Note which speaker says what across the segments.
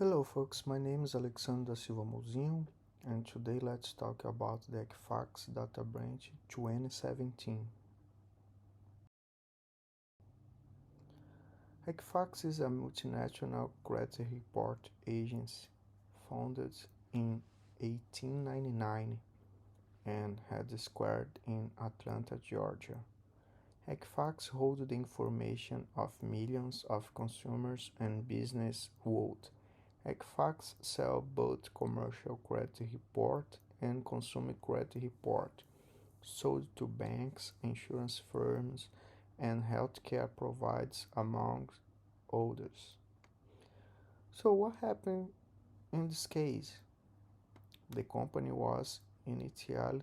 Speaker 1: Hello folks, my name is Alexander Silva Mozinho, and today let's talk about the Equifax Data Branch 2017. Equifax is a multinational credit report agency founded in 1899 and headquartered in Atlanta, Georgia. Equifax holds the information of millions of consumers and businesses worldwide. Equifax sells both commercial credit report and consumer credit report, sold to banks, insurance firms, and healthcare providers, among others. So, what happened in this case? The company was initially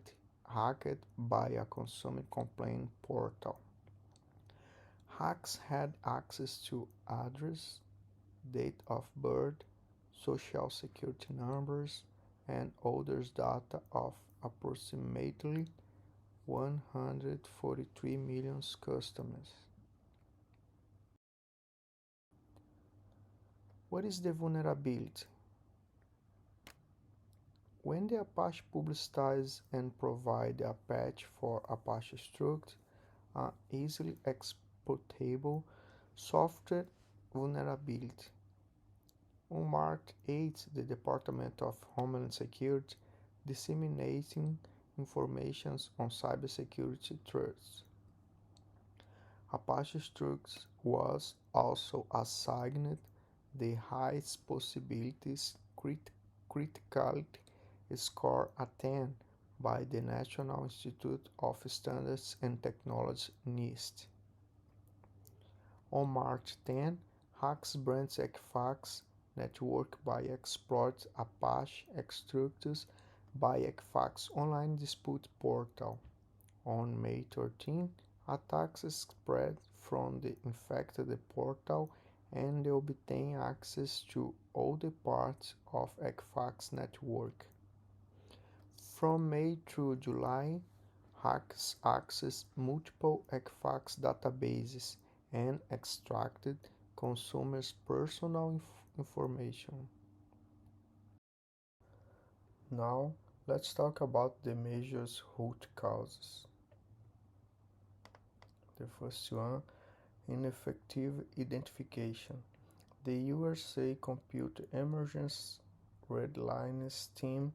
Speaker 1: hacked by a consumer complaint portal. Hacks had access to address, date of birth, social security numbers, and other data of approximately 143 million customers. What is the vulnerability? When the Apache publicizes and provides a patch for Apache Struct, an easily exploitable software vulnerability. On March 8, the Department of Homeland Security disseminating information on cybersecurity threats. Apache Struct was also assigned the highest possibilities criticality score a 10 by the National Institute of Standards and Technology (NIST). On March 10, hacks branch Equifax network by exploit Apache extractors by Equifax online dispute portal. On May 13, attacks spread from the infected portal and they obtain access to all the parts of Equifax network. From May through July, hackers accessed multiple Equifax databases and extracted consumers' personal information. Now, let's talk about the major root causes. The first one, ineffective identification. The USA Computer Emergency Redlines Team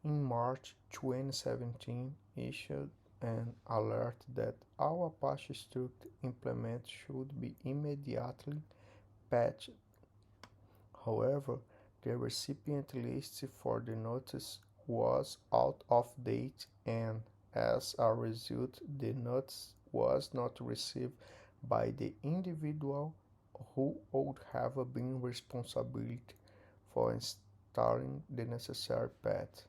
Speaker 1: in March 2017 issued an alert that all Apache Struct implements should be immediately patched. However, the recipient list for the notice was out of date and as a result the notice was not received by the individual who would have been responsible for installing the necessary patch.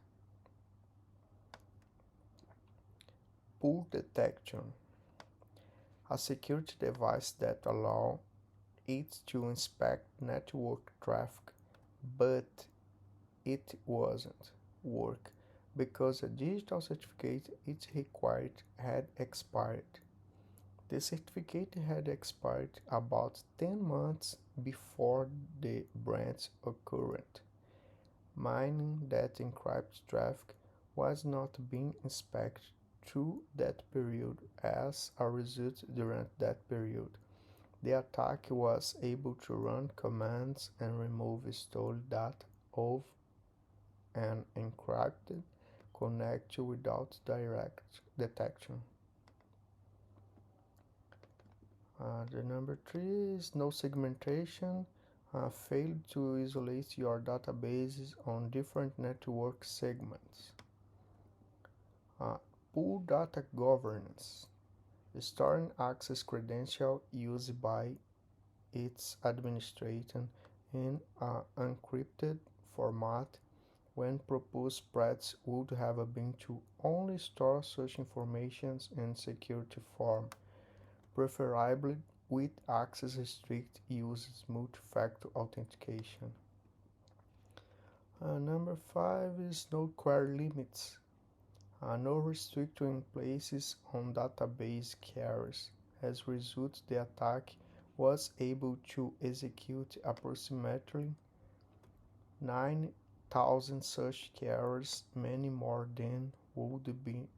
Speaker 1: Pull detection, a security device that allows it to inspect network traffic, but it wasn't work because a digital certificate it required had expired. The certificate had expired about 10 months before the branch occurred, meaning that encrypted traffic was not being inspected through that period. As a result, during that period, the attacker was able to run commands and remove stolen data of an encrypted connection without direct detection. The number three is no segmentation. Failed to isolate your databases on different network segments. Uh, Poor data governance. Storing access credential used by its administrator in an encrypted format when proposed spreads would have been to only store such information in security form, preferably with access restrict uses multi-factor authentication. Number 5 is no query limits. No restriction places on database carriers. As a result, the attack was able to execute approximately 9,000 such carriers, many more than would be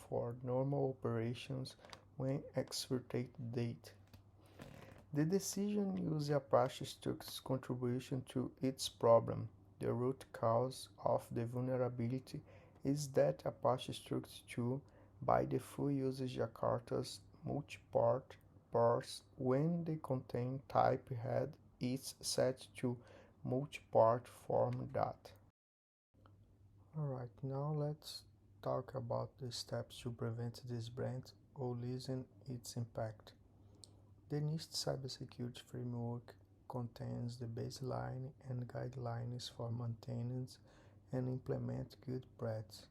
Speaker 1: for normal operations when exfiltrated data. The decision used Apache Struct's contribution to its problem. The root cause of the vulnerability is that Apache Struct 2 by default uses Jakarta's multipart parse when the contain type head is set to multipart form data. Alright, now let's talk about the steps to prevent this brand or lessen its impact. The NIST cybersecurity framework contains the baseline and guidelines for maintenance and implement good practice.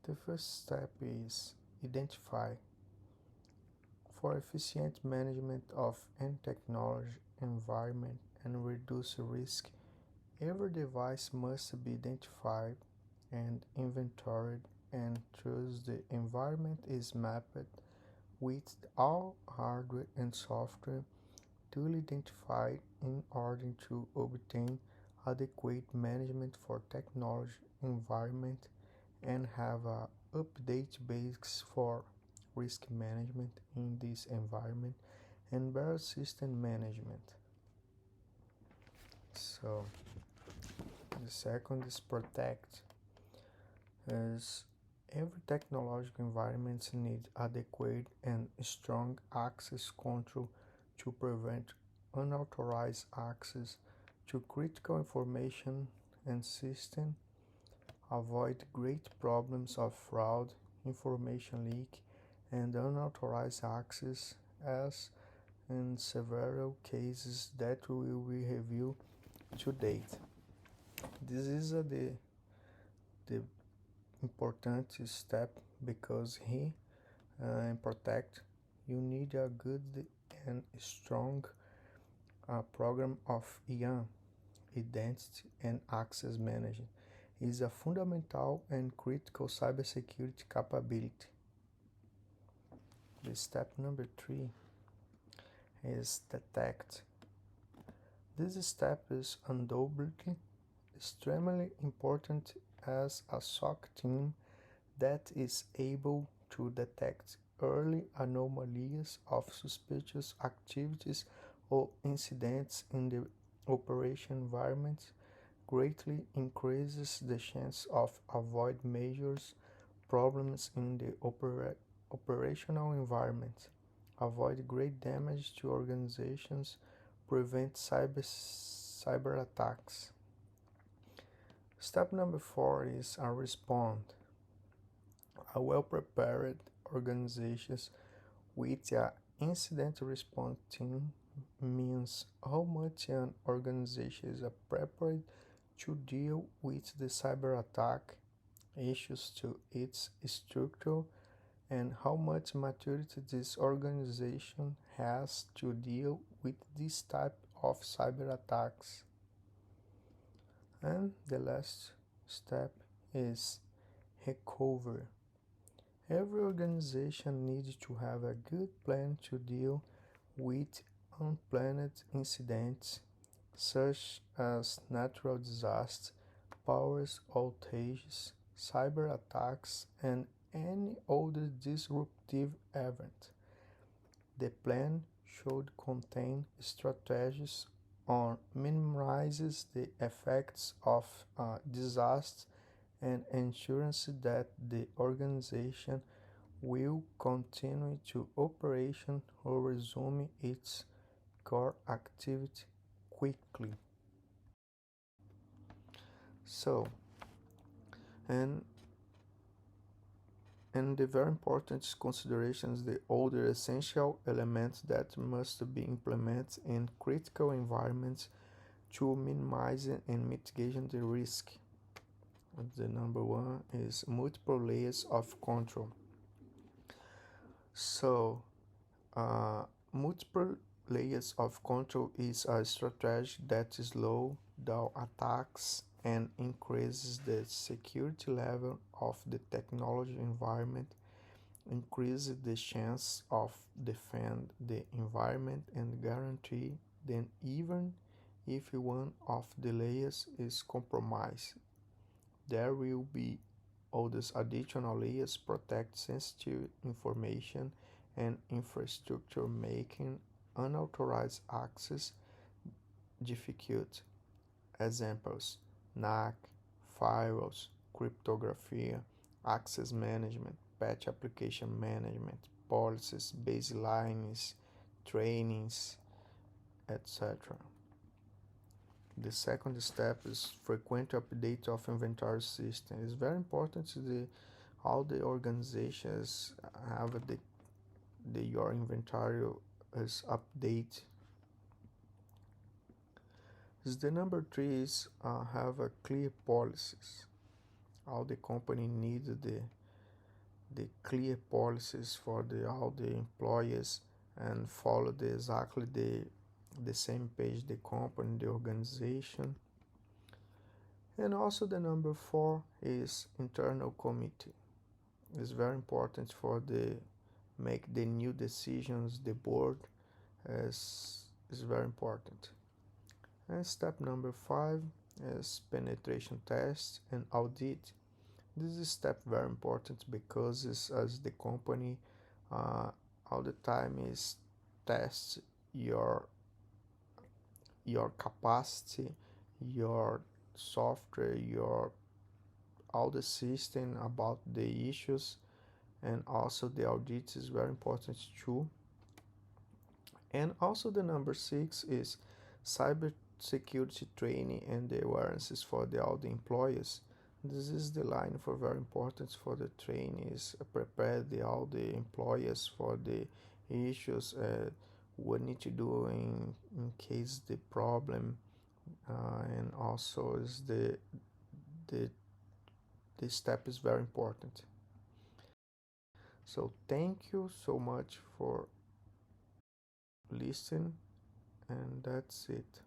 Speaker 1: The first step is identify. For efficient management of any technology environment and reduce risk, every device must be identified and inventoried, and thus the environment is mapped with all hardware and software duly identified in order to obtain adequate management for technology environment and have a update base for risk management in this environment and better system management. So the second is protect, as every technological environment needs adequate and strong access control to prevent unauthorized access to critical information and system, avoid great problems of fraud, information leak, and unauthorized access, as in several cases that we will review to date. This is the important step because he protect you need a good and strong program of IAM, identity and access management is a fundamental and critical cybersecurity capability. The step number 3 is detect. This step is undoubtedly extremely important as a SOC team that is able to detect early anomalies of suspicious activities or incidents in the operation environment greatly increases the chance of avoid major problems in the operational environment, avoid great damage to organizations, prevent cyber attacks. Step number 4 is a respond. A well-prepared organizations with an incident response team means how much an organization is prepared to deal with the cyber attack issues to its structure and how much maturity this organization has to deal with this type of cyber attacks. And the last step is recover. Every organization needs to have a good plan to deal with unplanned incidents such as natural disasters, power outages, cyber attacks, and any other disruptive event. The plan should contain strategies on minimizes the effects of disaster and ensures that the organization will continue to operation or resume its core activity quickly. So, and the very important considerations the other essential elements that must be implemented in critical environments to minimize and mitigate the risk. The number 1 is multiple layers of control. So, multiple layers of control is a strategy that slows down attacks and increases the security level of the technology environment, increases the chance of defend the environment and guarantee that even if one of the layers is compromised. There will be all these additional layers protect sensitive information and infrastructure, making unauthorized access difficult. Examples: NAC, firewalls, cryptography, access management, patch application management, policies, baselines, trainings, etc. The second step is frequent update of inventory system. It's very important how the organizations have your inventory is update. Is the number three is have a clear policies. All the company need the clear policies for all the employees and follow exactly the same page the company, the organization. And also the number four is internal committee. It's very important for the make the new decisions. The board is very important. And step number five is penetration test and audit. This is step very important because it's, as the company all the time is test your your capacity, your software, your all the system about the issues, and also the audit is very important too. And also the number six is cyber security training and the awarenesses for all the employees. This is the line for very important for the trainees, prepare all the employees for the issues, what need to do in case the problem, and also is the this step is very important. So thank you so much for listening, and that's it.